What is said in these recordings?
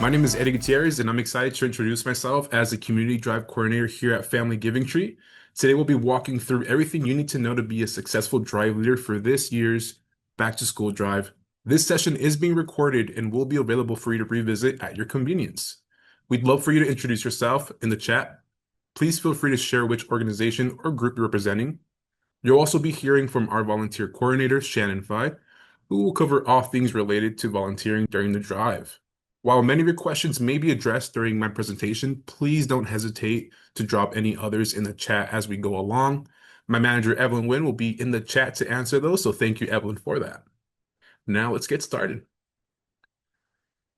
My name is Eddie Gutierrez, and I'm excited to introduce myself as the Community Drive Coordinator here at Family Giving Tree. Today, we'll be walking through everything you need to know to be a successful drive leader for this year's Back to School Drive. This session is being recorded and will be available for you to revisit at your convenience. We'd love for you to introduce yourself in the chat. Please feel free to share which organization or group you're representing. You'll also be hearing from our volunteer coordinator, Shannon Fye, who will cover all things related to volunteering during the drive. While many of your questions may be addressed during my presentation, please don't hesitate to drop any others in the chat as we go along. My manager, Evelyn Wynn, will be in the chat to answer those, so thank you, Evelyn, for that. Now let's get started.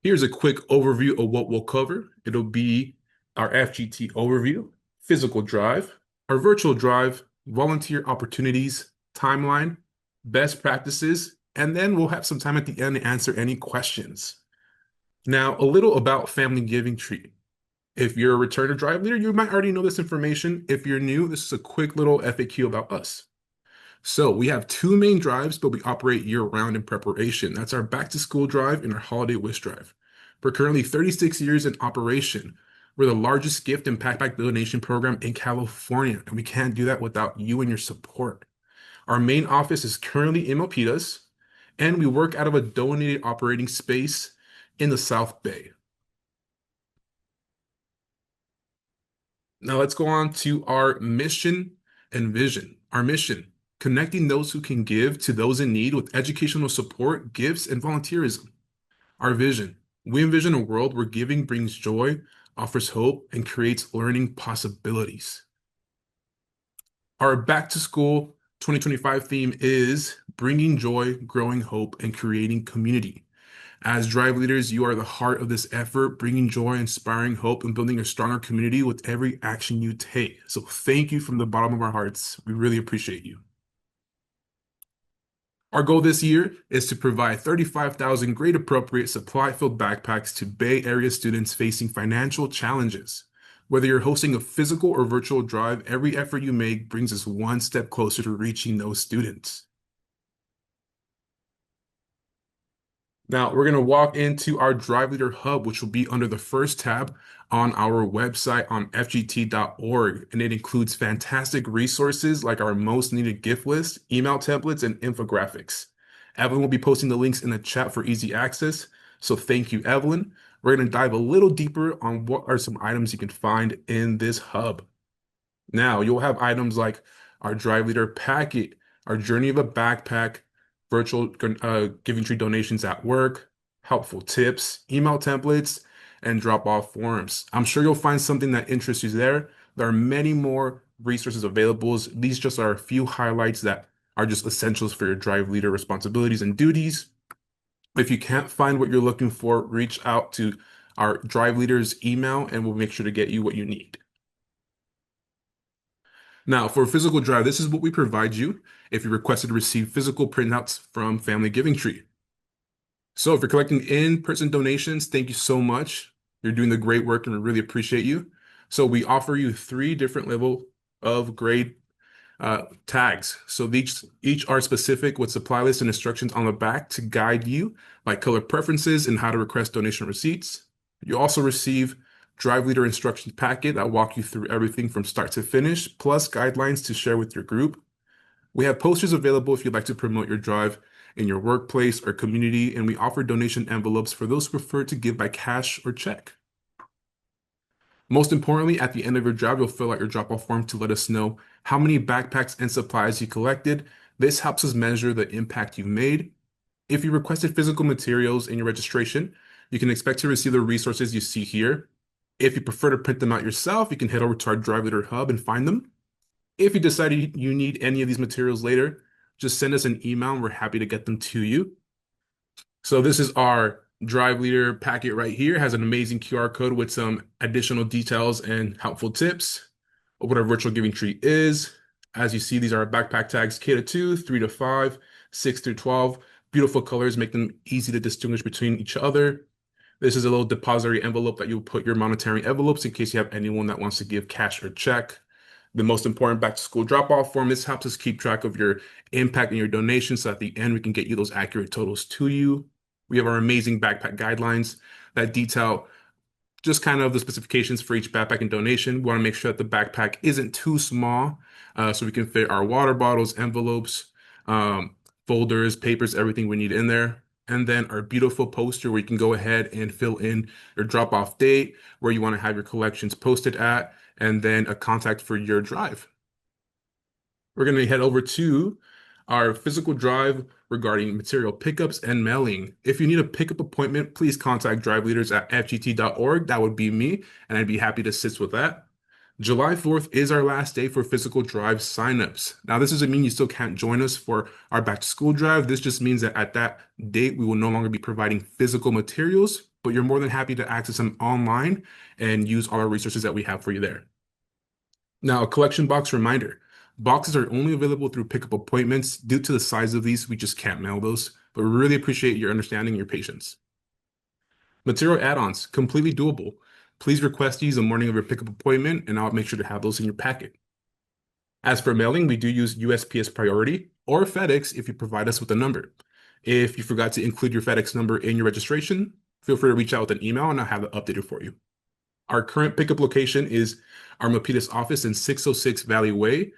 Here's a quick overview of what we'll cover. It'll be our FGT overview, physical drive, our virtual drive, volunteer opportunities, timeline, best practices, and then we'll have some time at the end to answer any questions. Now, a little about Family Giving Tree. If you're a return to drive leader, you might already know this information. If you're new, this is a quick little FAQ about us. So we have two main drives, but we operate year-round in preparation. That's our back to school drive and our holiday wish drive. We're currently 36 years in operation. We're the largest gift and backpack donation program in California, and we can't do that without you and your support. Our main office is currently in Milpitas, and we work out of a donated operating space in the South Bay. Now let's go on to our mission and vision. Our mission, connecting those who can give to those in need with educational support, gifts, and volunteerism. Our vision, we envision a world where giving brings joy, offers hope, and creates learning possibilities. Our Back to School 2025 theme is bringing joy, growing hope, and creating community. As drive leaders, you are the heart of this effort, bringing joy, inspiring hope, and building a stronger community with every action you take. So thank you from the bottom of our hearts. We really appreciate you. Our goal this year is to provide 35,000 grade-appropriate supply-filled backpacks to Bay Area students facing financial challenges. Whether you're hosting a physical or virtual drive, every effort you make brings us one step closer to reaching those students. Now, we're going to walk into our Drive Leader Hub, which will be under the first tab on our website on fgt.org. And it includes fantastic resources like our most needed gift list, email templates, and infographics. Evelyn will be posting the links in the chat for easy access. So thank you, Evelyn. We're going to dive a little deeper on what are some items you can find in this hub. Now, you'll have items like our Drive Leader Packet, our Journey of a Backpack, virtual Giving Tree donations at work, helpful tips, email templates, and drop-off forms. I'm sure you'll find something that interests you there. There are many more resources available. These just are a few highlights that are just essentials for your drive leader responsibilities and duties. If you can't find what you're looking for, reach out to our drive leaders email and we'll make sure to get you what you need. Now, for a physical drive, this is what we provide you if you requested to receive physical printouts from Family Giving Tree. So if you're collecting in-person donations, thank you so much. You're doing the great work and we really appreciate you. So we offer you 3 different level of grade tags. So each are specific with supply lists and instructions on the back to guide you by color preferences and how to request donation receipts. You also receive Drive Leader Instructions Packet that walk you through everything from start to finish, plus guidelines to share with your group. We have posters available if you'd like to promote your drive in your workplace or community, and we offer donation envelopes for those who prefer to give by cash or check. Most importantly, at the end of your drive, you'll fill out your drop-off form to let us know how many backpacks and supplies you collected. This helps us measure the impact you made. If you requested physical materials in your registration, you can expect to receive the resources you see here. If you prefer to print them out yourself, you can head over to our Drive Leader Hub and find them. If you decide you need any of these materials later, just send us an email and we're happy to get them to you. So this is our Drive Leader packet right here. It has an amazing QR code with some additional details and helpful tips of what our virtual giving tree is. As you see, these are backpack tags K to 2, 3 to 5, 6 through 12. Beautiful colors make them easy to distinguish between each other. This is a little depository envelope that you'll put your monetary envelopes in case you have anyone that wants to give cash or check. The most important back to school drop-off form. This helps us keep track of your impact and your donations so at the end we can get you those accurate totals to you. We have our amazing backpack guidelines that detail just kind of the specifications for each backpack and donation. We want to make sure that the backpack isn't too small, so we can fit our water bottles, envelopes, um, folders, papers, everything we need in there. And then our beautiful poster where you can go ahead and fill in your drop-off date, where you want to have your collections posted at, and then a contact for your drive. We're going to head over to our physical drive regarding material pickups and mailing. If you need a pickup appointment, please contact drive leaders at fgt.org. That would be me, and I'd be happy to assist with that. July 4th is our last day for physical drive signups. Now, this doesn't mean you still can't join us for our back to school drive. This just means that at that date, we will no longer be providing physical materials, but you're more than happy to access them online and use all our resources that we have for you there. Now, a collection box reminder. Boxes are only available through pickup appointments. Due to the size of these, we just can't mail those, but we really appreciate your understanding and your patience. Material add-ons, completely doable. Please request these the morning of your pickup appointment, and I'll make sure to have those in your packet. As for mailing, we do use USPS Priority or FedEx if you provide us with a number. If you forgot to include your FedEx number in your registration, feel free to reach out with an email and I'll have it updated for you. Our current pickup location is our Milpitas office in 606 Valley Way.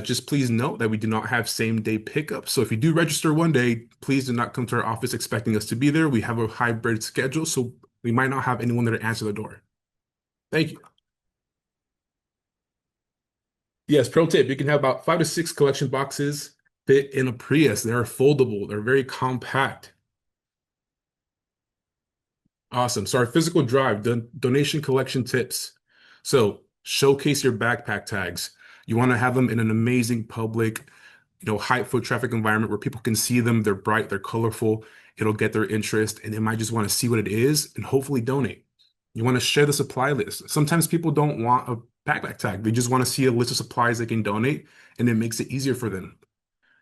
Just please note that we do not have same-day pickup. So if you do register one day, please do not come to our office expecting us to be there. We have a hybrid schedule, so we might not have anyone there to answer the door. Thank you. Yes, pro tip, you can have about 5 to 6 collection boxes fit in a Prius. They're foldable. They're very compact. Awesome. So our physical drive, donation collection tips. So showcase your backpack tags. You want to have them in an amazing public, high foot traffic environment where people can see them. They're bright, they're colorful. It'll get their interest, and they might just want to see what it is and hopefully donate. You want to share the supply list. Sometimes people don't want a backpack tag. They just want to see a list of supplies they can donate, and it makes it easier for them.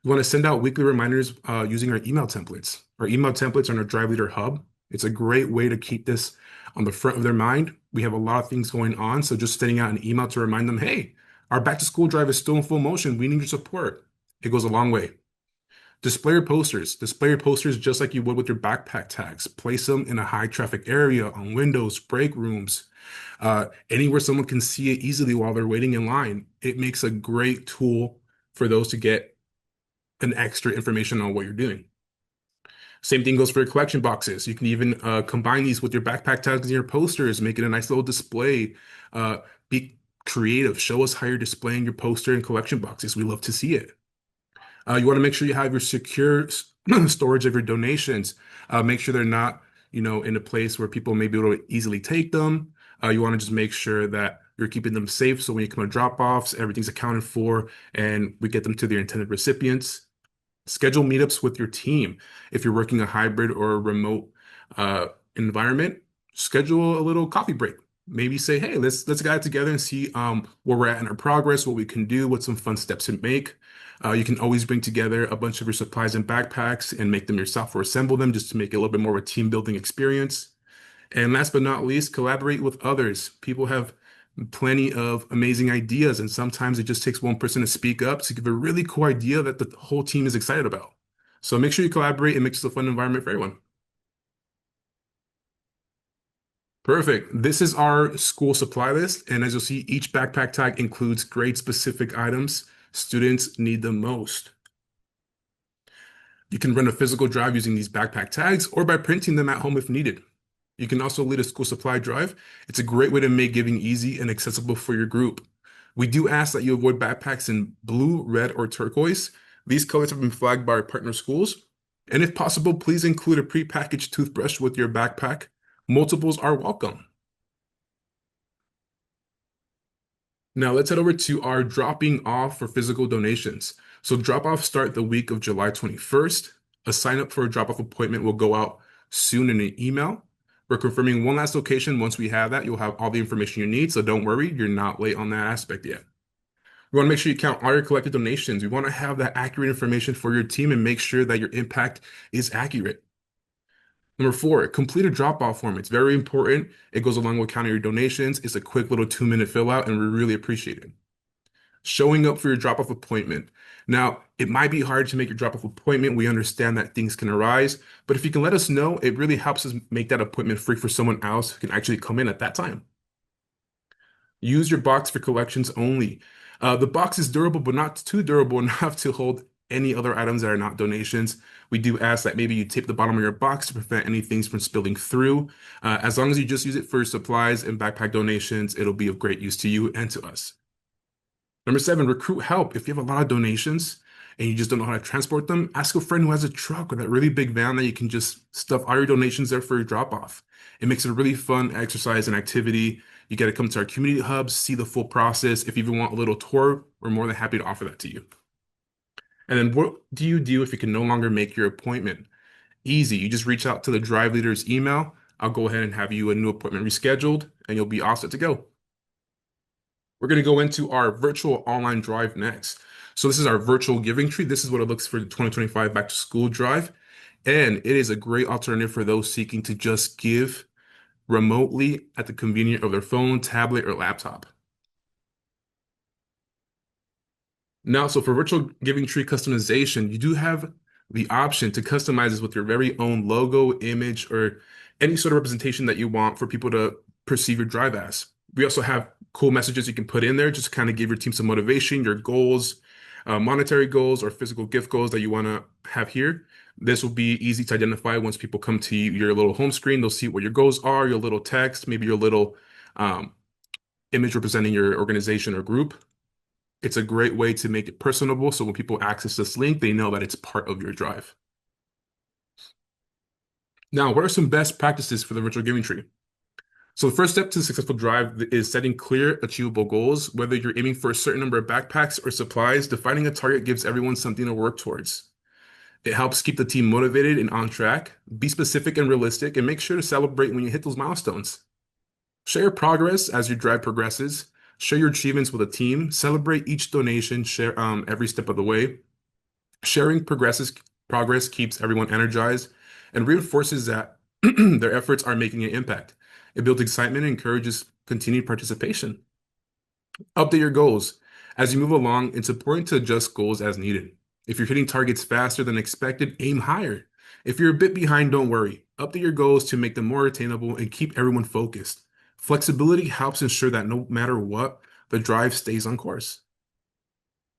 You want to send out weekly reminders using our email templates. Our email templates are in our Drive Leader Hub. It's a great way to keep this on the front of their mind. We have a lot of things going on, so just sending out an email to remind them, hey, our back to school drive is still in full motion. We need your support. It goes a long way. Display your posters. Display your posters just like you would with your backpack tags. Place them in a high traffic area, on windows, break rooms, anywhere someone can see it easily while they're waiting in line. It makes a great tool for those to get an extra information on what you're doing. Same thing goes for your collection boxes. You can even combine these with your backpack tags and your posters, make it a nice little display. Be creative. Show us how you're displaying your poster and collection boxes. We love to see it. You want to make sure you have your secure storage of your donations. Make sure they're not, in a place where people may be able to easily take them. You want to just make sure that you're keeping them safe. So when you come to drop-offs, everything's accounted for and we get them to their intended recipients. Schedule meetups with your team. If you're working a hybrid or a remote environment, schedule a little coffee break. Maybe say, hey, let's get together and see where we're at in our progress, what we can do, what some fun steps to make. You can always bring together a bunch of your supplies and backpacks and make them yourself or assemble them just to make it a little bit more of a team building experience. And last but not least, collaborate with others. People have plenty of amazing ideas, and sometimes it just takes one person to speak up to give a really cool idea that the whole team is excited about. So make sure you collaborate and make this a fun environment for everyone. Perfect. This is our school supply list, and as you'll see, each backpack tag includes grade-specific items students need the most. You can run a physical drive using these backpack tags or by printing them at home if needed. You can also lead a school supply drive. It's a great way to make giving easy and accessible for your group. We do ask that you avoid backpacks in blue, red, or turquoise. These colors have been flagged by our partner schools. And if possible, please include a prepackaged toothbrush with your backpack. Multiples are welcome. Now let's head over to our dropping off for physical donations. So drop-offs start the week of July 21st. A sign up for a drop-off appointment will go out soon in an email. We're confirming one last location. Once we have that, you'll have all the information you need. So don't worry, you're not late on that aspect yet. We want to make sure you count all your collected donations. We want to have that accurate information for your team and make sure that your impact is accurate. Number 4, complete a drop-off form. It's very important. It goes along with counting your donations. It's a quick little 2-minute fill out, and we really appreciate it. Showing up for your drop-off appointment. Now, it might be hard to make your drop-off appointment. We understand that things can arise, but if you can let us know, it really helps us make that appointment free for someone else who can actually come in at that time. Use your box for collections only. The box is durable, but not too durable enough to hold any other items that are not donations. We do ask that maybe you tape the bottom of your box to prevent any things from spilling through. As long as you just use it for supplies and backpack donations, it'll be of great use to you and to us. Number seven, recruit help. If you have a lot of donations and you just don't know how to transport them, ask a friend who has a truck or that really big van that you can just stuff all your donations there for your drop off. It makes it a really fun exercise and activity. You get to come to our community hubs, see the full process. If you even want a little tour, we're more than happy to offer that to you. And then what do you do if you can no longer make your appointment? Easy. You just reach out to the drive leader's email. I'll go ahead and have you a new appointment rescheduled, and you'll be all set to go. We're going to go into our virtual online drive next. So this is our virtual giving tree. This is what it looks for the 2025 back to school drive. And it is a great alternative for those seeking to just give remotely at the convenience of their phone, tablet, or laptop. Now, so for virtual giving tree customization, you do have the option to customize this with your very own logo, image, or any sort of representation that you want for people to perceive your drive as. We also have cool messages you can put in there just to kind of give your team some motivation, your goals, monetary goals, or physical gift goals that you want to have here. This will be easy to identify once people come to your little home screen. They'll see what your goals are, your little text, maybe your little image representing your organization or group. It's a great way to make it personable. So when people access this link, they know that it's part of your drive. Now, what are some best practices for the virtual giving tree? So the first step to a successful drive is setting clear, achievable goals. Whether you're aiming for a certain number of backpacks or supplies, defining a target gives everyone something to work towards. It helps keep the team motivated and on track. Be specific and realistic, and make sure to celebrate when you hit those milestones. Share your progress as your drive progresses. Share your achievements with a team. Celebrate each donation. Share every step of the way. Sharing progress keeps everyone energized and reinforces that their efforts are making an impact. It builds excitement and encourages continued participation. Update your goals. As you move along, it's important to adjust goals as needed. If you're hitting targets faster than expected, aim higher. If you're a bit behind, don't worry. Update your goals to make them more attainable and keep everyone focused. Flexibility helps ensure that no matter what, the drive stays on course.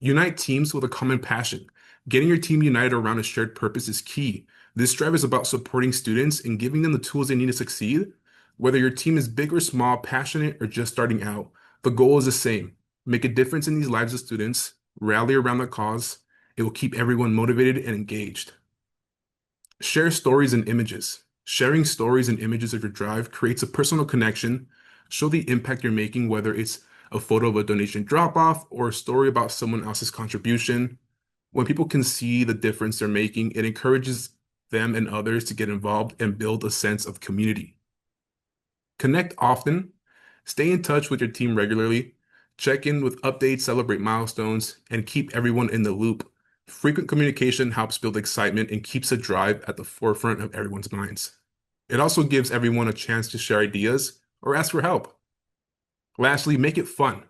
Unite teams with a common passion. Getting your team united around a shared purpose is key. This drive is about supporting students and giving them the tools they need to succeed. Whether your team is big or small, passionate, or just starting out, the goal is the same. Make a difference in these lives of students, rally around the cause. It will keep everyone motivated and engaged. Share stories and images. Sharing stories and images of your drive creates a personal connection. Show the impact you're making, whether it's a photo of a donation drop-off or a story about someone else's contribution. When people can see the difference they're making, it encourages them and others to get involved and build a sense of community. Connect often. Stay in touch with your team regularly. Check in with updates, celebrate milestones, and keep everyone in the loop. Frequent communication helps build excitement and keeps the drive at the forefront of everyone's minds. It also gives everyone a chance to share ideas or ask for help. Lastly, make it fun.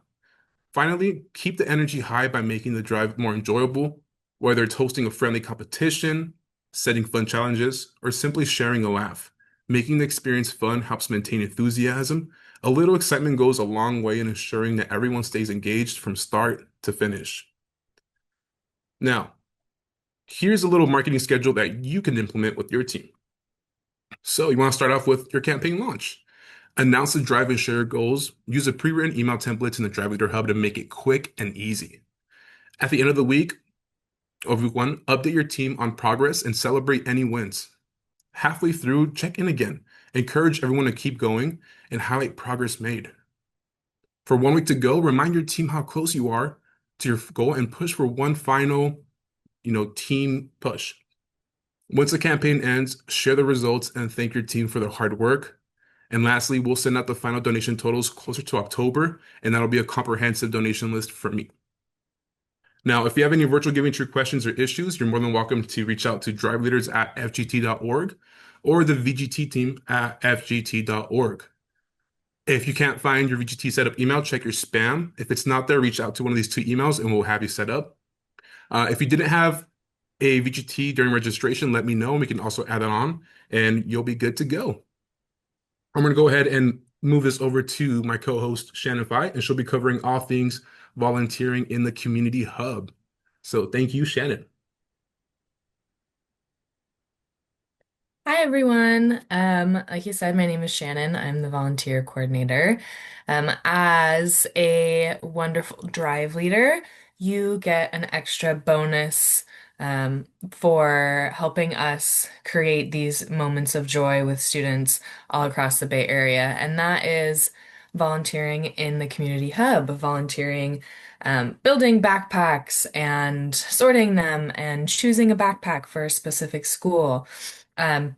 Finally, keep the energy high by making the drive more enjoyable, whether it's hosting a friendly competition, setting fun challenges, or simply sharing a laugh. Making the experience fun helps maintain enthusiasm. A little excitement goes a long way in ensuring that everyone stays engaged from start to finish. Now, here's a little marketing schedule that you can implement with your team. So you want to start off with your campaign launch. Announce the drive and share goals. Use a pre-written email templates in the Drive Leader Hub to make it quick and easy. At the end of the week, of week one, update your team on progress and celebrate any wins. Halfway through, check in again. Encourage everyone to keep going and highlight progress made. For 1 week to go, remind your team how close you are to your goal and push for one final, team push. Once the campaign ends, share the results and thank your team for their hard work. And lastly, we'll send out the final donation totals closer to October, and that'll be a comprehensive donation list for me. Now, if you have any virtual giving tree questions or issues, you're more than welcome to reach out to driveleaders@fgt.org or the VGT team at fgt.org. If you can't find your VGT setup email, check your spam. If it's not there, reach out to one of these two emails and we'll have you set up. If you didn't have a VGT during registration, let me know. We can also add it on and you'll be good to go. I'm going to go ahead and move this over to my co-host, Shannon Fight, and she'll be covering all things volunteering in the community hub. So thank you, Shannon. Hi everyone. Like you said, my name is Shannon. I'm the volunteer coordinator. As a wonderful drive leader, you get an extra bonus for helping us create these moments of joy with students all across the Bay Area, and that is volunteering in the community hub, volunteering, building backpacks and sorting them and choosing a backpack for a specific school. Um,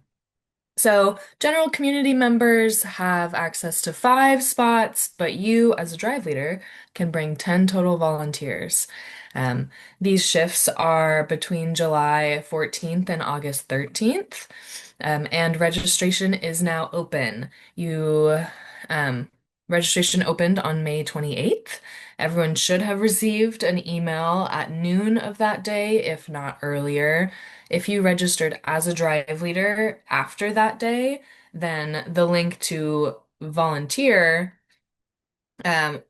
so, general community members have access to 5 spots, but you, as a drive leader, can bring 10 total volunteers. Um, these shifts are between July 14th and August 13th, and registration is now open. Um, Registration opened on May 28th. Everyone should have received an email at noon of that day, if not earlier. If you registered as a drive leader after that day, then the link to volunteer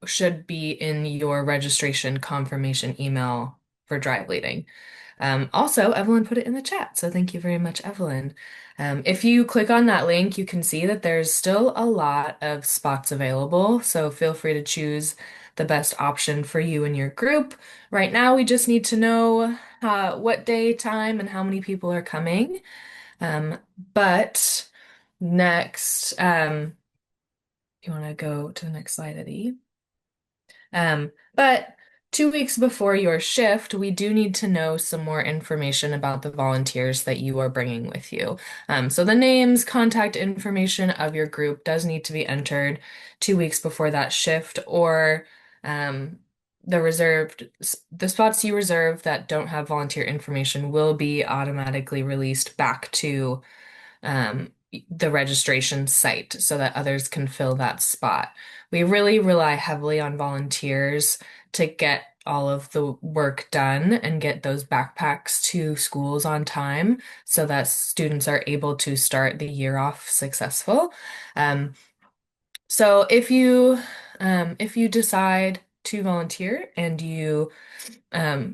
should be in your registration confirmation email for drive leading. Also, Evelyn put it in the chat, so thank you very much, Evelyn. If you click on that link, you can see that there's still a lot of spots available, so feel free to choose the best option for you and your group. Right now, we just need to know what day, time, and how many people are coming. Um, but next, if you want to go to the next slide, Eddie. But 2 weeks before your shift, we do need to know some more information about the volunteers that you are bringing with you. So the names, contact information of your group does need to be entered 2 weeks before that shift, or um, the spots you reserve that don't have volunteer information will be automatically released back to the registration site so that others can fill that spot. We really rely heavily on volunteers to get all of the work done and get those backpacks to schools on time so that students are able to start the year off successful. Um, so if you decide to volunteer and you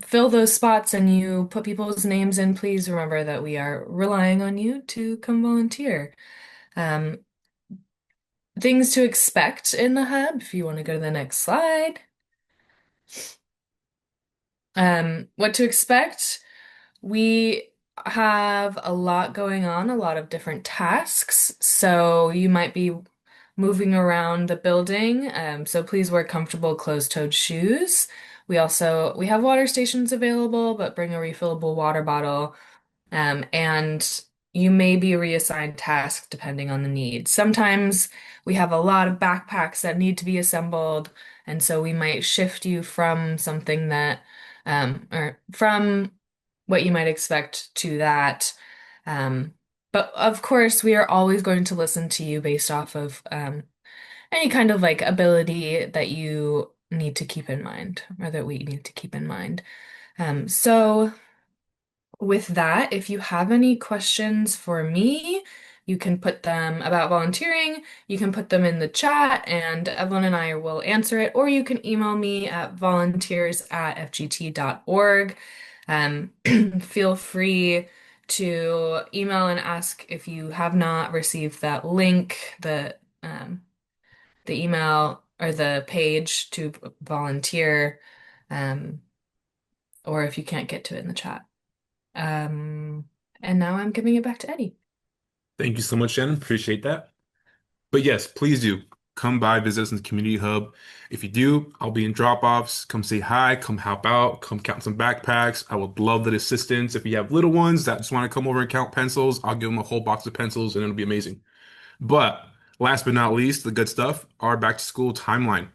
fill those spots and you put people's names in, please remember that we are relying on you to come volunteer. Um, Things to expect in the hub, if you want to go to the next slide. What to expect? We have a lot going on, a lot of different tasks. So you might be moving around the building. So please wear comfortable closed-toed shoes. We have water stations available, but bring a refillable water bottle. And you may be reassigned tasks depending on the need. Sometimes we have a lot of backpacks that need to be assembled, and so we might shift you from something that, or from what you might expect to that. Um, but of course, we are always going to listen to you based off of any kind of like ability that you need to keep in mind, or that we need to keep in mind. So. With that, if you have any questions for me, you can put them about volunteering, you can put them in the chat, and Evelyn and I will answer it, or you can email me at volunteers@fgt.org. Feel free to email and ask if you have not received that link, the email or the page to volunteer, um, or if you can't get to it in the chat. Um, and now I'm giving it back to Eddie. Thank you so much, Shannon. Appreciate that. But yes, please do come by, visit us in the community hub. If you do, I'll be in drop-offs. Come say hi, come help out, come count some backpacks. I would love that assistance. If you have little ones that just want to come over and count pencils, I'll give them a whole box of pencils and it'll be amazing. But last but not least, the good stuff, our back to school timeline.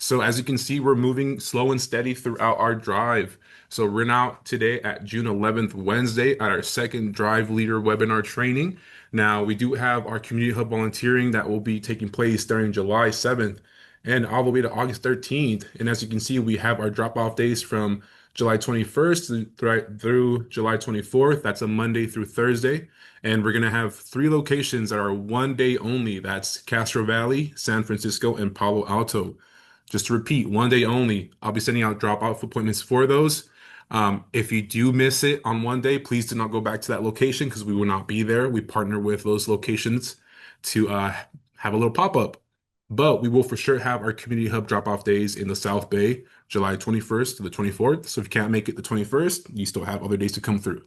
So as you can see, we're moving slow and steady throughout our drive. So we're now today at June 11th, Wednesday, at our second Drive Leader webinar training. Now, we do have our Community Hub volunteering that will be taking place starting July 7th and all the way to August 13th. And as you can see, we have our drop-off days from July 21st through July 24th. That's a Monday through Thursday. And we're going to have 3 locations that are one day only. That's Castro Valley, San Francisco, and Palo Alto. Just to repeat, one day only. I'll be sending out drop-off appointments for those. If you do miss it on one day, please do not go back to that location because we will not be there. We partner with those locations to have a little pop-up. But we will for sure have our Community Hub drop-off days in the South Bay, July 21st to the 24th. So if you can't make it the 21st, you still have other days to come through.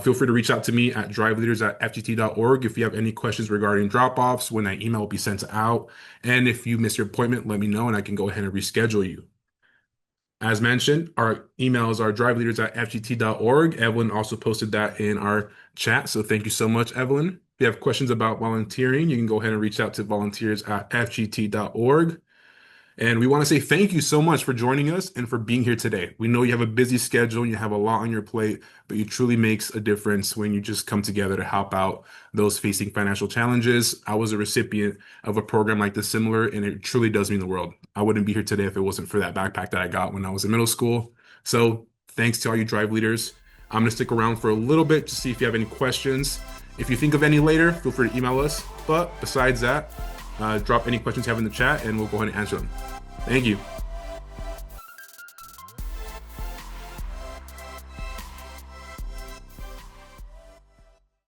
Feel free to reach out to me at driveleaders@fgt.org if you have any questions regarding drop-offs, when that email will be sent out. And if you miss your appointment, let me know and I can go ahead and reschedule you. As mentioned, our emails are driveleaders@fgt.org. Evelyn also posted that in our chat, so thank you so much, Evelyn. If you have questions about volunteering, you can go ahead and reach out to volunteers@fgt.org. And we want to say thank you so much for joining us and for being here today. We know you have a busy schedule and you have a lot on your plate, but it truly makes a difference when you just come together to help out those facing financial challenges. I was a recipient of a program like this similar, and it truly does mean the world. I wouldn't be here today if it wasn't for that backpack that I got when I was in middle school. So thanks to all you Drive leaders. I'm going to stick around for a little bit to see if you have any questions. If you think of any later, feel free to email us. But besides that, drop any questions you have in the chat and we'll go ahead and answer them. Thank you.